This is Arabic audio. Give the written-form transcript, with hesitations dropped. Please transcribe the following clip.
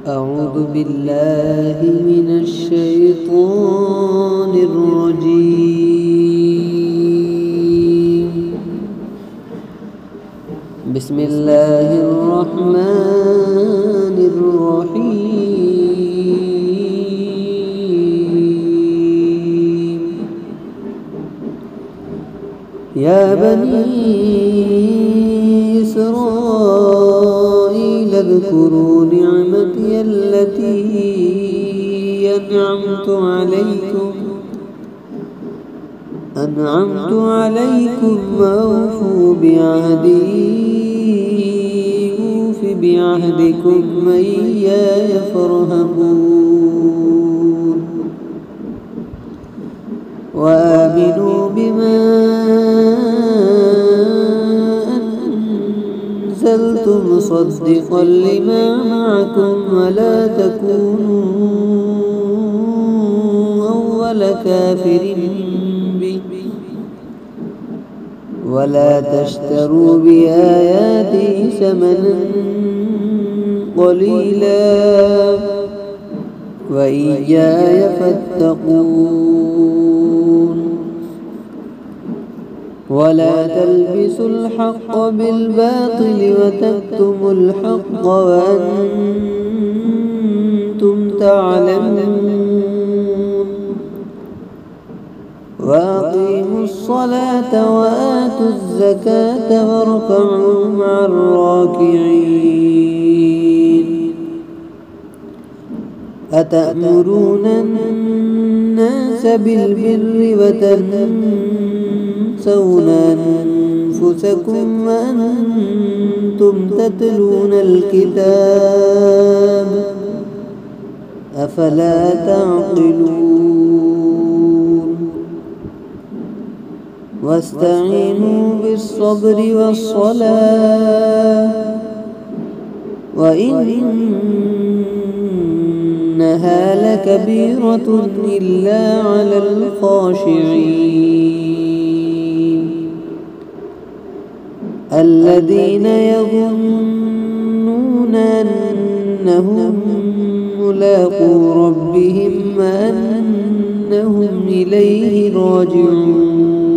أعوذ بالله من الشيطان الرجيم. بسم الله الرحمن الرحيم. يا بني إسرائيل اذكروا نعمتي التي أنعمت عليكم وأوفوا بعهدكم وإياي فارهبون. وآمنوا بما أنزلت مصدقا لما معكم ولا تكونوا أول كافر به ولا تشتروا بآياتي ثمنا قليلا وإياي فاتقون. ولا تلبسوا الحق بالباطل وتكتموا الحق وأنتم تعلمون. وأقيموا الصلاة وآتوا الزكاة واركعوا مع الراكعين. أتأمرون الناس بالبر وتنسون أنفسكم وأنتم تتلون الكتاب أفلا تعقلون. واستعينوا بالصبر والصلاة وإنها لكبيرة إلا على الخاشعين الذين يظنون أنهم ملاقو ربهم وأنهم إليه راجعون.